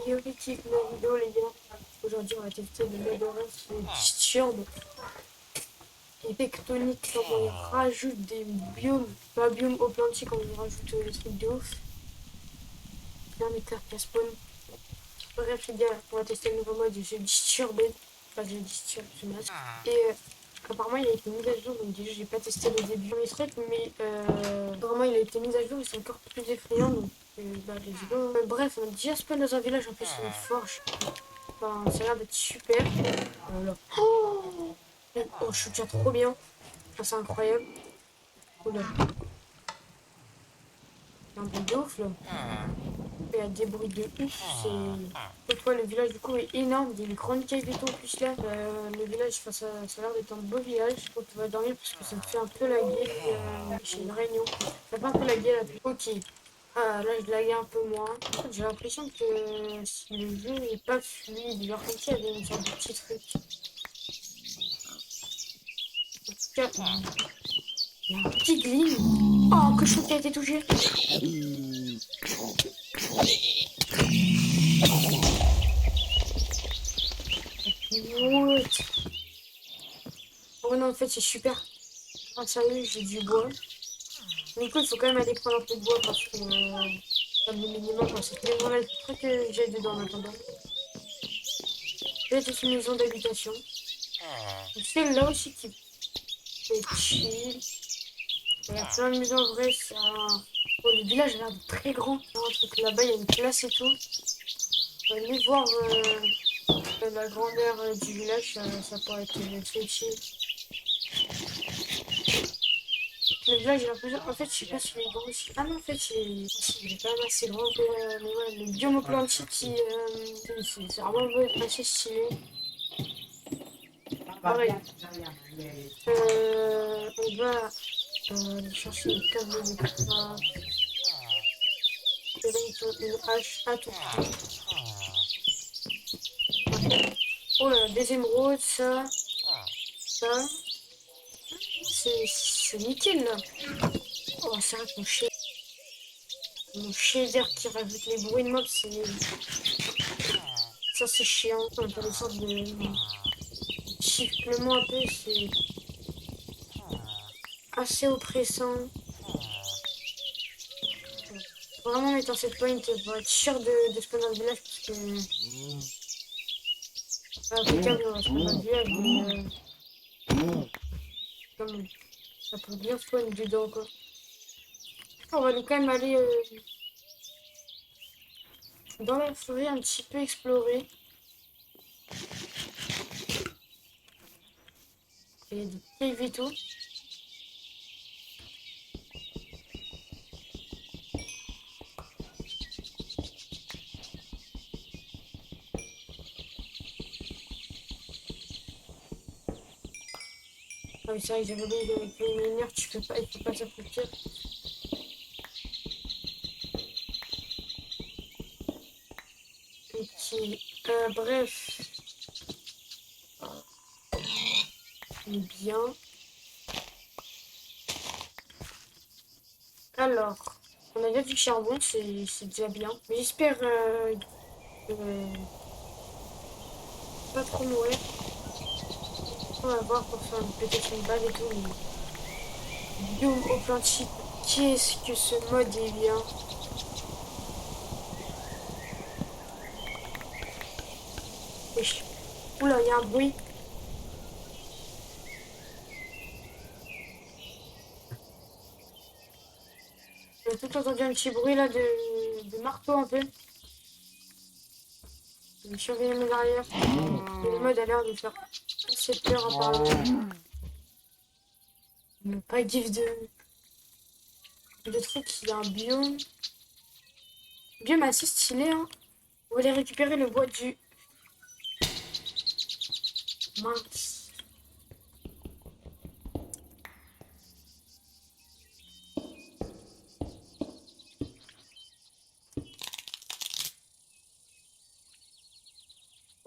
Priorité de la vidéo, les gars. Aujourd'hui, on va tester le Medoras, le Disturb et tectonique. Comment il rajoute des biomes, pas biomes au plantier, quand il rajoute les trucs de ouf. Bien mes cartes à spawn. Bref, les gars, on va tester le nouveau mode de The Disturbed. Pas The Disturb, ce masque. Et apparemment, il a été mis à jour, donc déjà, j'ai pas testé le début des trucs, mais apparemment, il a été mis à jour et c'est encore plus effrayant. Donc, bah, let's go. Bref, on a déjà spawn dans un village, en plus, c'est une forge. Enfin, ça a l'air d'être super. Voilà. Oh, je suis déjà trop bien. Enfin, c'est incroyable. Oh là. Il y a un bruit de ouf là. Il y a des bruits de ouf. C'est. Toi, le village du coup est énorme. Il y a une grande caisse et tout en plus là. Le village, enfin, ça a l'air d'être un beau village. Donc on va dormir parce que ça me fait un peu laguer. J'ai une réunion. Ça fait un peu laguer là. Ok. Ah, là, je laguais un peu moins. En fait, j'ai l'impression que le jeu n'est pas fluide. Genre comme s'il y avait une sorte de petit truc. En tout cas, il y a un petit glitch. Oh, un cochon qui a été touché. What? Oh non, en fait, c'est super. Ah, sérieux, j'ai du bois. Du coup, il faut quand même aller prendre un peu de bois parce que comme le minimum dans cette maison-là, il faudrait que j'aille dedans en attendant. C'est une maison d'habitation. C'est là aussi qui est chill. Il y a plein de maisons en vrai. Oh, le village a l'air de très grand. Il y a un truc là-bas, il y a une place et tout. On va aller voir la grandeur du village, ça pourrait être très chill. Le village, j'ai l'impression. En fait, je sais pas s'il est grand aussi. Ah non, en fait, il est quand même assez grand. Mais ouais, le biome plantique, c'est vraiment assez stylé. Pareil. On va aller chercher une table de craft. Une hache à tout prix. Oh là, des émeraudes, ça. C'est nickel là. Oh, c'est vrai que mon shader qui rajoute les bruits de mobs, ça c'est chiant. On a des sortes de sifflement un peu, c'est assez oppressant. Faut vraiment mettre un set point pour être sûr de spawn dans le village parce que c'est applicable dans spawn dans le village, mais comme ça peut bien spawn dedans quoi. On va quand même aller dans la forêt un petit peu explorer. Il y a des caves et tout. Ah oui, c'est vrai que j'avais oublié avec les mineurs, tu peux pas, il faut pas s'appliquer. Ok, bref, bien. Alors, on a déjà du charbon, c'est déjà bien. Mais j'espère pas trop mourir. On va voir pour faire peut-être une balle et tout. Mais biome au planchette, qu'est-ce que ce mode est bien. Wesh. Oula, il y a un bruit. J'ai tout entendu un petit bruit là de marteau un peu. Je vais surveiller mes arrières. Et le mode a l'air de faire assez peur apparemment. Mais pas gif de trucs, il y a un biome. Biome assez stylé, hein. On va aller récupérer le bois du. Mince.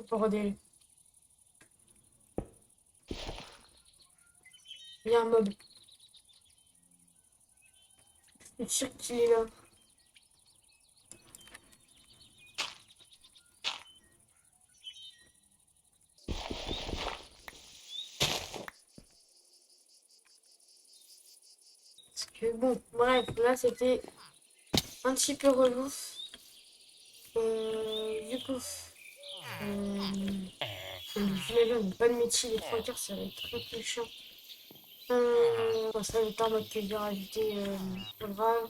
Bordel. Il y a un mob. Je suis sûr qu'il est là. Bon, bref, là c'était un petit peu relou. Du coup, j'imagine on n'a pas de métier, les 3 quarts, ça va être un peu chiant. Bon, ça va être en mode que je vais rajouter, pas grave.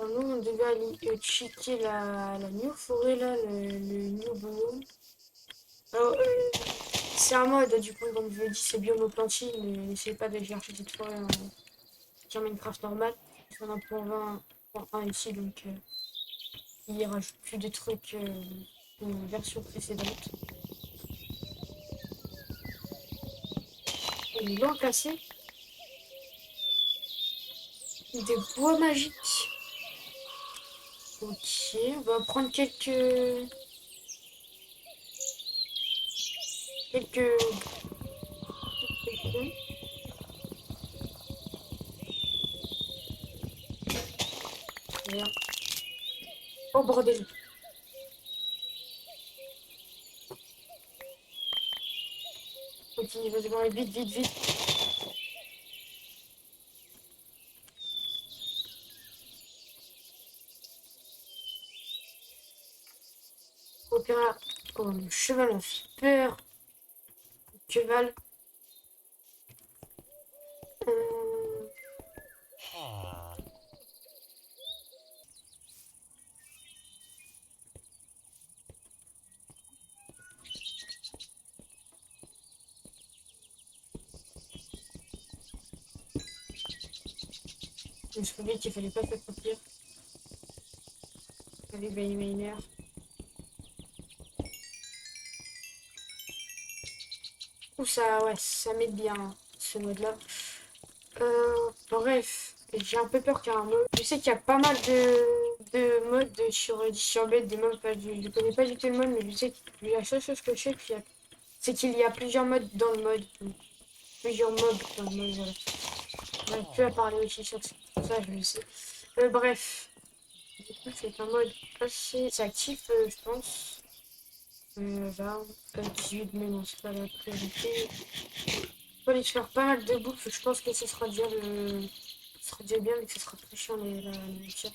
Nous, on devait aller checker la new forêt, là, le new biome. Alors, c'est un mode, du coup, comme je l'ai dit, c'est biome au plantier, mais n'essayez pas de chercher cette forêt sur Minecraft normal. On a pour 20.1 ici, donc il rajoute plus de trucs d'une version précédente. Une lampe cassée, des bois magiques. Ok, on va prendre quelques quelques. Merde. Oh bordel. Ok, vas-y, bon, vite, vite, vite. Opéra. Oh, le cheval a fait peur. Cheval. Euh, je me souviens qu'il fallait pas faire remplir avec Baby Miner. Ou ça, ouais, ça m'aide bien ce mode-là. Bref, j'ai un peu peur qu'il y ait un mode. Je sais qu'il y a pas mal de modes sur bête, des modes. Je ne connais pas du tout le mode, mais je sais que la seule chose que je sais, c'est qu'il y a plusieurs modes dans le mode. Plusieurs mobs dans le mode, voilà. On n'arrive plus à parler aussi sur ça, je le sais. Bref, du coup, c'est un mode assez. C'est actif, je pense. Là, 18, mais non, c'est pas la priorité. On peut aller se faire pas mal de bouffe, je pense que ce sera déjà le. Ce sera déjà bien, mais que ce sera très chiant la nourriture.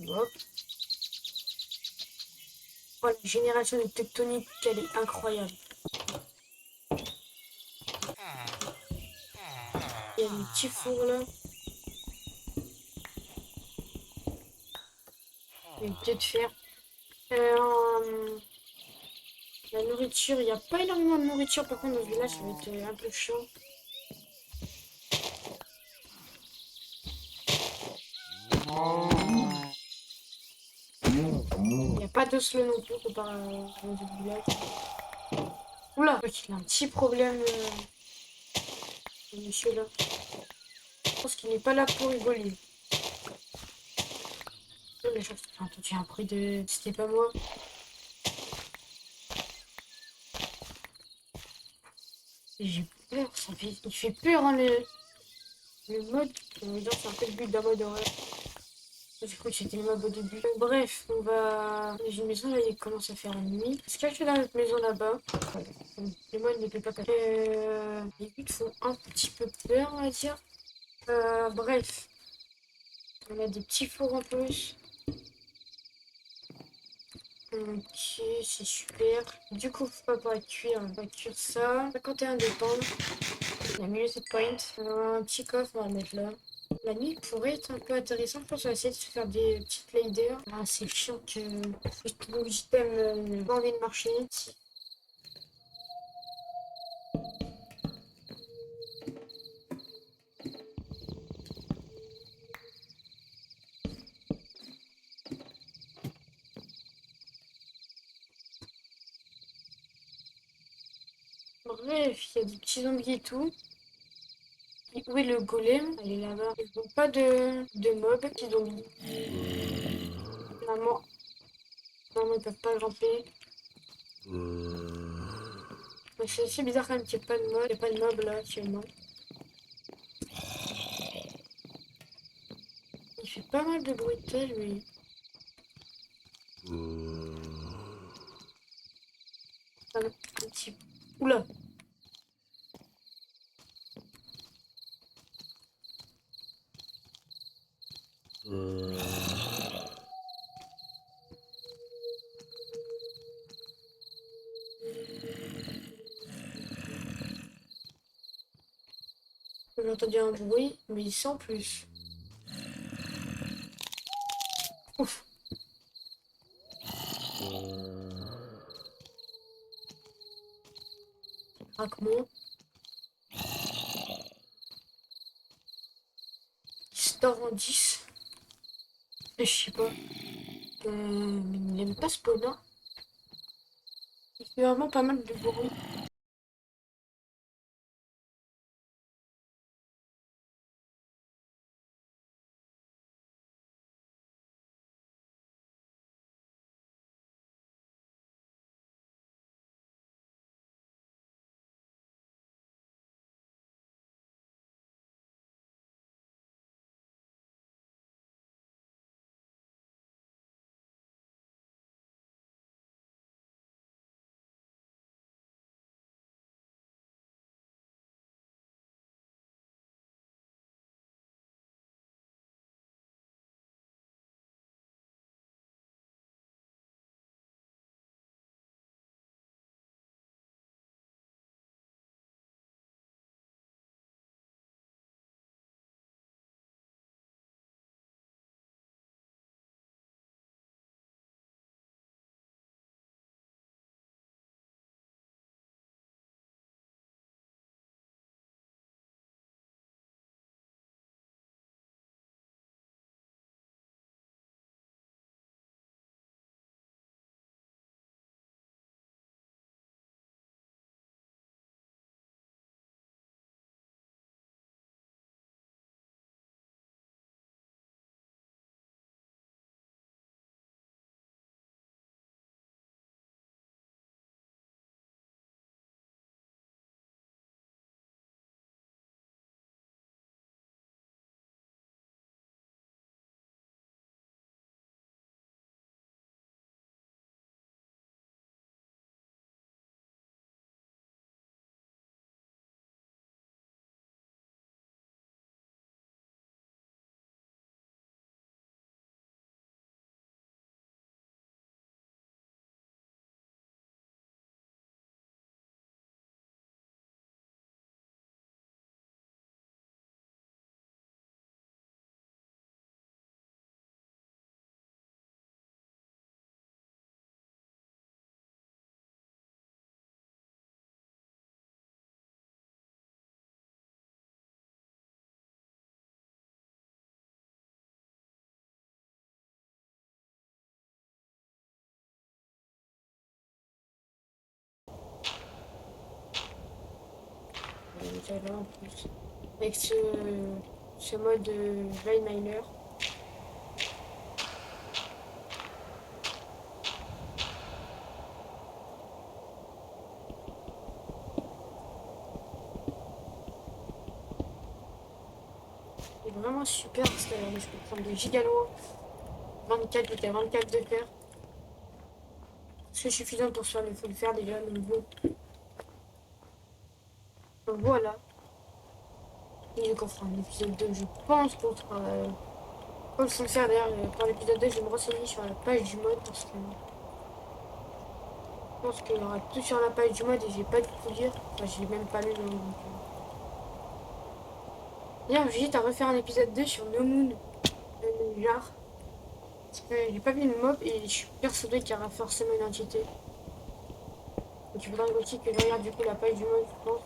Hop. Oh, la génération de tectonique, elle est incroyable. Il y a des petits fours là. Il y a une queue de fer. Euh, la nourriture, il n'y a pas énormément de nourriture, par contre, dans ce village, ça va être un peu chiant. Il n'y a pas d'oslo non plus, comparé aux autres villages. Oula, il a un petit problème, ce monsieur-là. Je pense qu'il n'est pas là pour rigoler. Oh, mais j'ai entendu un bruit de. C'était pas moi. J'ai peur, il fait peur, hein, le mode. On va dire, c'est un peu le but d'un mode horreur. J'ai cru que c'était le mob au début. Bref, on va. J'ai une maison là, il commence à faire nuit. Est-ce que je suis dans notre maison là-bas? Le mode ne peut pas passer. Les buts font un petit peu peur, on va dire. Bref, on a des petits fours en plus. Ok, c'est super. Du coup, pas pour cuire, on va cuire ça. 51 de pain. On a mis le set point. Un petit coffre, on va le mettre là. La nuit pourrait être un peu intéressante. Je pense qu'on va essayer de se faire des petites laders. Ah, c'est chiant que mon système n'a pas envie de marcher. Bref, il y a des petits zombies et tout. Et où est le golem? Elle est là-bas. Ils n'ont pas de mobs, petits zombies. Normalement, normalement, ils peuvent pas grimper. Donc, c'est assez bizarre quand même qu'il n'y ait pas de mob. Il n'y a pas de mob là actuellement. Il fait pas mal de bruitage, lui. Un petit. Oula! J'ai entendu un bruit, mais sans plus. Ouf. Craquement. Star en 10. Et je sais pas. Mais il n'aime pas ce spawner. Il fait vraiment pas mal de bruit. J'avais en plus. Avec ce mode Veil Miner. C'est vraiment super parce que je peux prendre des gigalois. 24, j'étais à 24 de fer. C'est suffisant pour se faire le full fer déjà, donc bon. Donc voilà. Et donc on fera un épisode 2, je pense qu'on sera. Comme je le faire d'ailleurs, pour l'épisode 2, je vais me renseigner sur la page du mode parce que je pense qu'il y aura tout sur la page du mode et j'ai pas de tout dire. Enfin, j'ai même pas lu le nom. D'ailleurs, j'hésite à refaire un épisode 2 sur No Moon, genre. Parce que j'ai pas vu le mob et je suis persuadé qu'il y aura forcément une entité. Donc il faudra aussi que je regarde du coup la page du mode, je pense.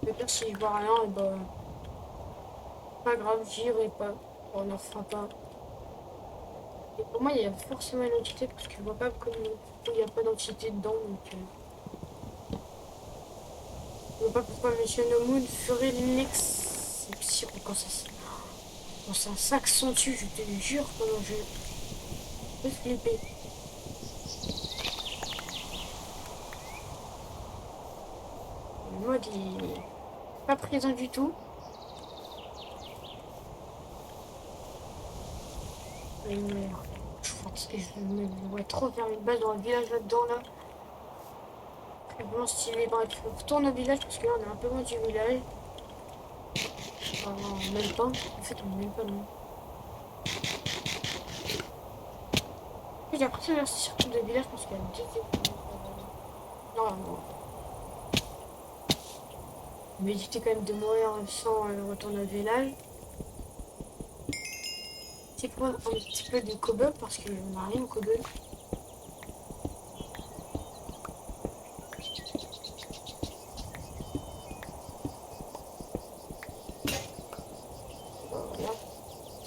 Peut-être si je vois rien, et bah. Pas grave, j'irai pas. On n'en fera pas. Et pour moi, il y a forcément une entité parce que je vois pas comme il n'y a pas d'entité dedans. Donc, je vois pas pourquoi Monsieur No Moon ferait l'exception quand ça s'accentue, je te jure, comment je peux flipper. Le mode il est pas présent du tout. Je pense que je me vois trop faire une base dans le village là-dedans là. Très bon stylé. Bref, on retourne au village parce que là on est un peu loin du village. Enfin, même pas. En fait, on est même pas loin. J'ai l'impression que c'est surtout de village parce qu'il y a deux écoles. Normalement. Mais éviter quand même de mourir sans retourner au village. C'est pour un petit peu de cobble parce que j'en ai rien au cobble. Voilà.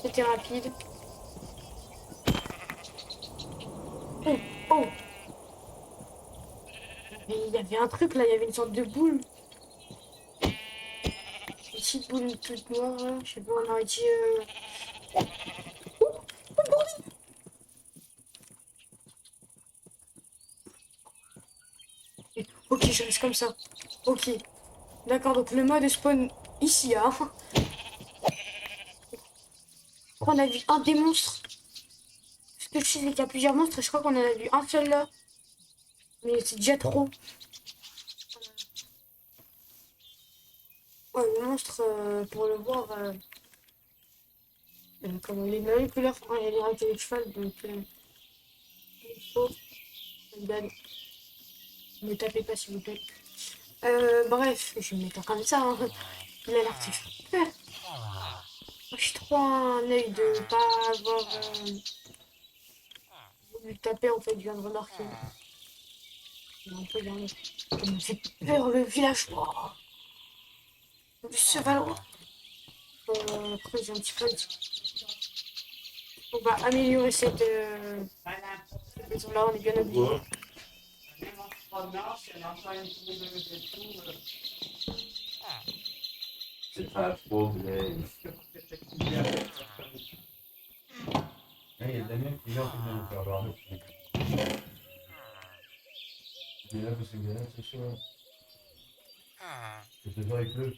C'était rapide. Oh, oh! Mais il y avait un truc là, il y avait une sorte de boule. Une petite boule toute noire là. Je sais pas, on aurait dit. Ok, je reste comme ça. Ok. D'accord, donc le mode spawn ici, hein. Je crois qu'on a vu un des monstres. Ce que je sais, c'est qu'il y a plusieurs monstres et je crois qu'on en a vu un seul là. Mais c'est déjà trop. Ouais, le monstre, pour le voir, comment il est de la même couleur, enfin, il est avec le cheval, donc il faut. Ne me tapez pas s'il vous plaît. Bref, je vais me mettre comme ça, hein. Il a l'air de faire peur. Moi, je suis trop un œil de pas avoir voulu taper, en fait, je viens de remarquer. Il est un peu dernier. Il me fait peur le village. Oh, le cheval. Après, j'ai un petit peu. On va améliorer cette maison-là, on est bien obligé. C'est pas trop vrai. Il y a Damien qui vient nous faire voir. Il est là parce qu'il est là, c'est sûr. C'est toujours il pleut.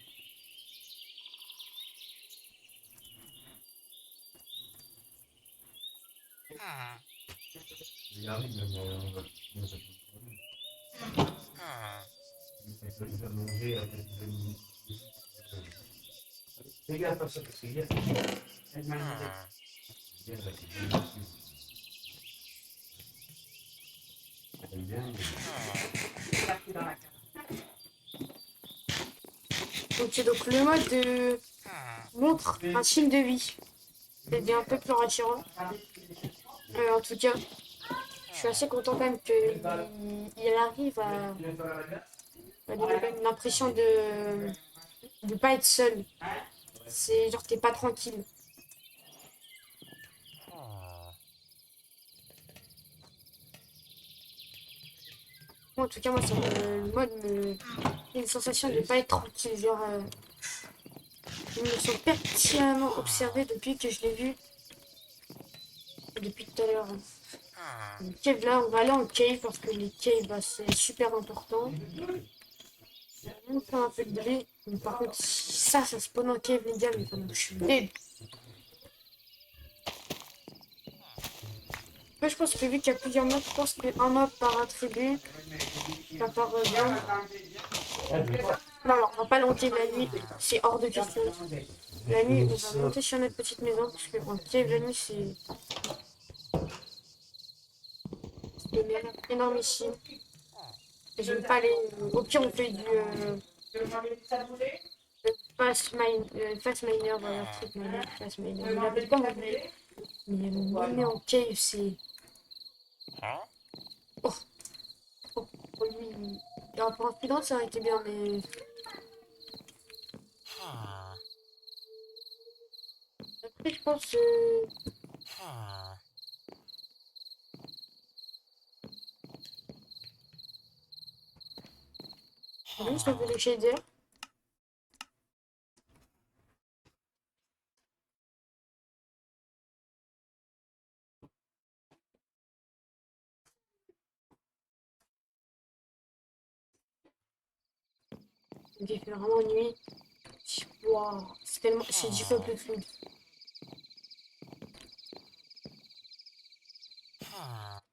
Il arrive même, on va. Il va manger après 10 minutes. Fais gaffe à ça parce qu'il y a. Il y a là, c'est bien. Donc le mode montre un signe de vie. C'est un peu plus rassurant. En tout cas, je suis assez content quand même qu'il arrive à donner quand même l'impression de ne pas être seul. C'est genre t'es pas tranquille. En tout cas, moi, le mode me fait une sensation de ne pas être tranquille. Genre, je me sens pertinemment observé depuis que je l'ai vu. Depuis tout à l'heure. Les caves là, on va aller en cave parce que les caves, bah, c'est super important. On fait un peu de blé. Mais par contre, ça spawn en cave, les gars, mais comme je suis dead. Moi, je pense que vu qu'il y a plusieurs mobs, je pense qu'un mob par attribut, ça part bien. Non, non, on va pas le cave la nuit, c'est hors de question. La nuit, on va monter sur notre petite maison parce qu'en cave la nuit, c'est énormissime. J'aime pas les. Au pire, on fait du fast miner, voilà, truc miner, fast miner. On l'appelle comme on veut. Mais miner en cave, c'est. Oh, oh, oh, lui. Alors, pour un speedrun, ça aurait été bien, mais. Après, je pense. Juste un peu de shader. Il fait vraiment nuit. Waouh, c'est tellement. C'est 10 fois plus fluide.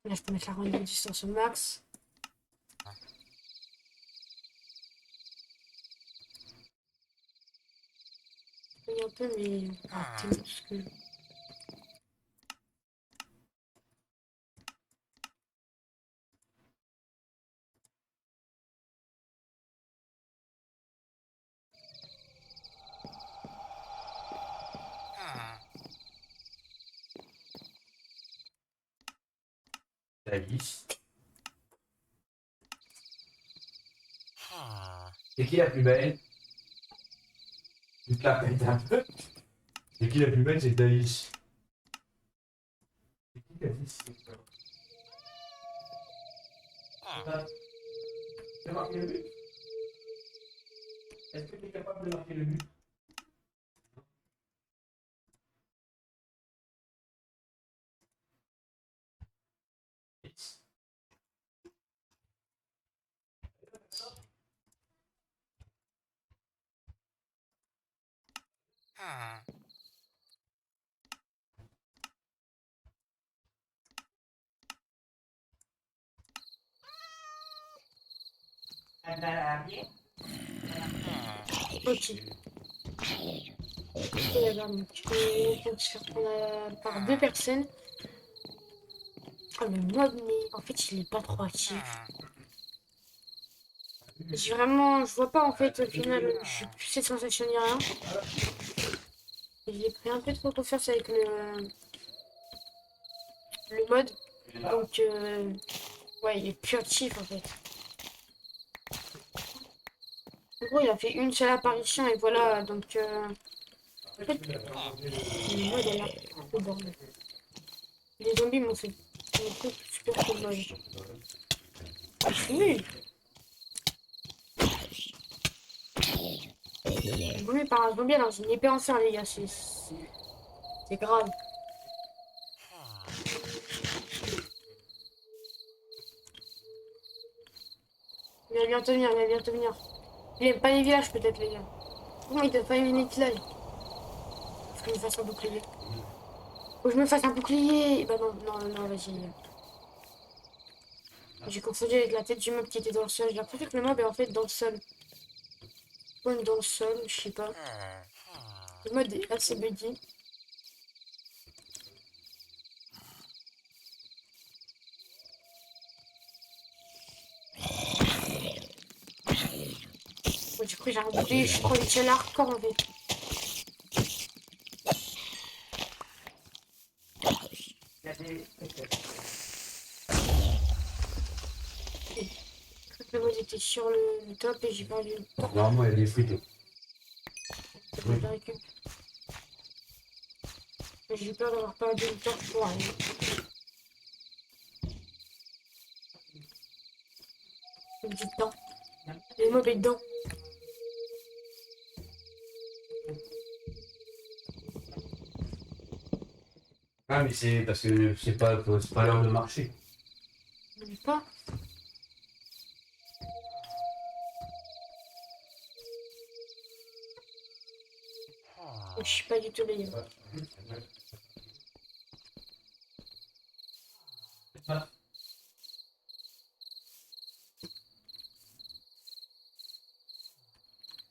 Là, je peux mettre la ronde de distance au max. Je paye un peu, mais. Ah, tellement parce que. Thalys. C'est qui la plus belle? Tu te la pètes un peu. C'est qui la plus belle? C'est Thalys. C'est qui Thalys? Tu as marqué le but? Est-ce que tu es capable de marquer le but? Ok. Et alors, donc, on se fait par deux personnes. Ah, le mode, mais en fait, il est pas trop actif. J'ai vraiment, je vois pas en fait, au final, j'ai plus cette sensation ni rien. Et j'ai pris un peu trop confiance avec le mode. Donc, ouais, il est plus actif en fait. En gros, il a fait une seule apparition et voilà. Donc, en fait, le mode est là. Oh bordel. Les zombies m'ont fait super trop mal. Ah, je suis nul. Brûlé par un zombie dans une épée en fer, les gars. C'est grave. Il va bientôt venir, il va bientôt venir. Il aime pas les villages, peut-être, les gars. Comment il doit pas aimer les villages? Faut que je me fasse un bouclier. Faut que je me fasse un bouclier. Bah non, non, non, vas-y. J'ai confondu avec la tête du mob qui était dans le sol. J'ai l'impression que le mob est en fait dans le sol. Comme dans le sol, je sais pas. Le mode est assez buggy. Bon, du coup, j'ai un bouclier, je suis trop vite hardcore en fait. Le mode était sur le top et j'ai perdu le top. Normalement, il y a des frites. Je vais la récup. Mais j'ai peur d'avoir perdu le top pour rien. Il me dit dedans. Le mob est dedans. Ah, mais c'est parce que c'est pas l'heure de marcher. Je ne pas. Je suis pas du tout les gars.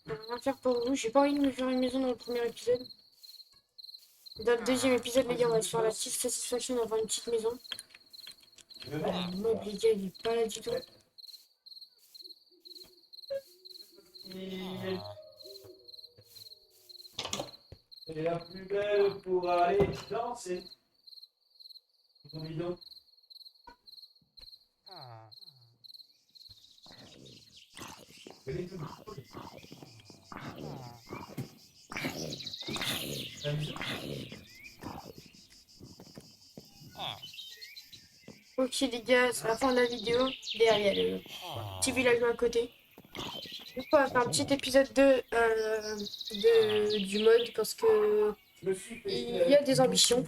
Rien faire pour vous. J'ai pas envie de me faire une maison dans le premier épisode. Dans le deuxième épisode, les gars, on va se faire la petite satisfaction d'avoir une petite maison. Le mob, les gars, il est pas là du tout. C'est la plus belle pour aller danser. Ton bidon. Elle est toute jolie. T'as vu ça? Ok les gars, c'est la fin de la vidéo. Derrière, il y a le petit village à côté. Du coup, on va faire un petit épisode du mode parce que Je me suis fait il y a des ambitions.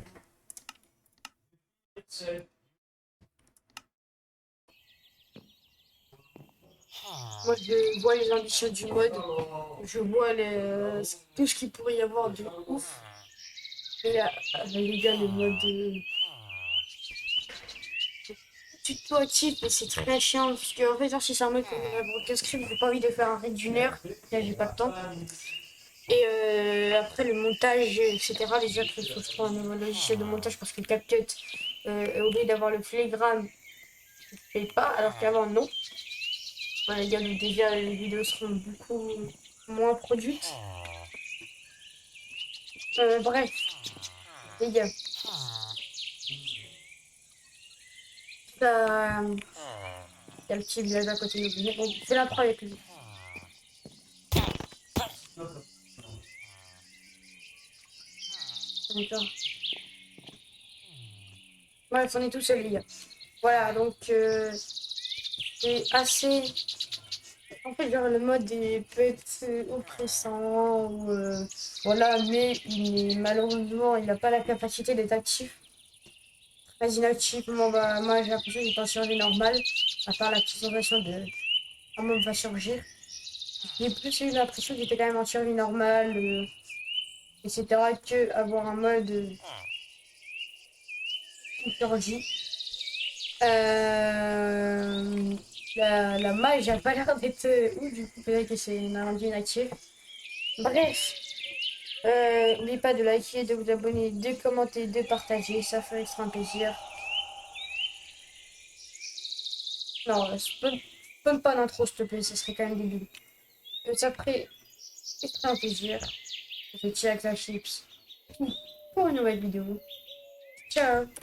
Moi, je vois les ambitions du mode. Je vois tout ce qu'il pourrait y avoir de ouf. Et là, les gars, le mode tuto actif, mais c'est très chiant. Parce que, en fait, genre, si c'est un mode comme la broadcast script, j'ai pas envie de faire un raid d'une heure. Là, j'ai pas le temps. Et après, le montage, etc. Déjà, il faut que je trouve un nouveau logiciel de montage parce que CapCut, au lieu d'avoir le filigrane, je ne paye pas, alors qu'avant, non. Voilà, les gars, donc déjà, les vidéos seront beaucoup moins produites. Bref, les gars. Il y a le petit village à côté de nous. Mais bon, fais l'intro avec lui. D'accord. Bref, on est tous seuls, les gars. Voilà, donc c'est assez. En fait, genre, le mode peut être oppressant, ou, voilà, mais malheureusement, il n'a pas la capacité d'être actif. Très inactif, moi j'ai l'impression qu'il est en survie normale, à part la petite sensation de un mob va surgir. J'ai plus eu l'impression qu'il était quand même en survie normale, etc., que avoir un mode qui surgit. La mage a pas l'air d'être ouf, du coup, peut-être que c'est une rendu inactif. Bref, n'oubliez pas de liker, de vous abonner, de commenter, de partager, ça fait extrêmement plaisir. Non, spawn pas d'intro, s'il te plaît, ça serait quand même débile. Ça ferait extrêmement plaisir. C'était Jack la Chips pour une nouvelle vidéo. Ciao!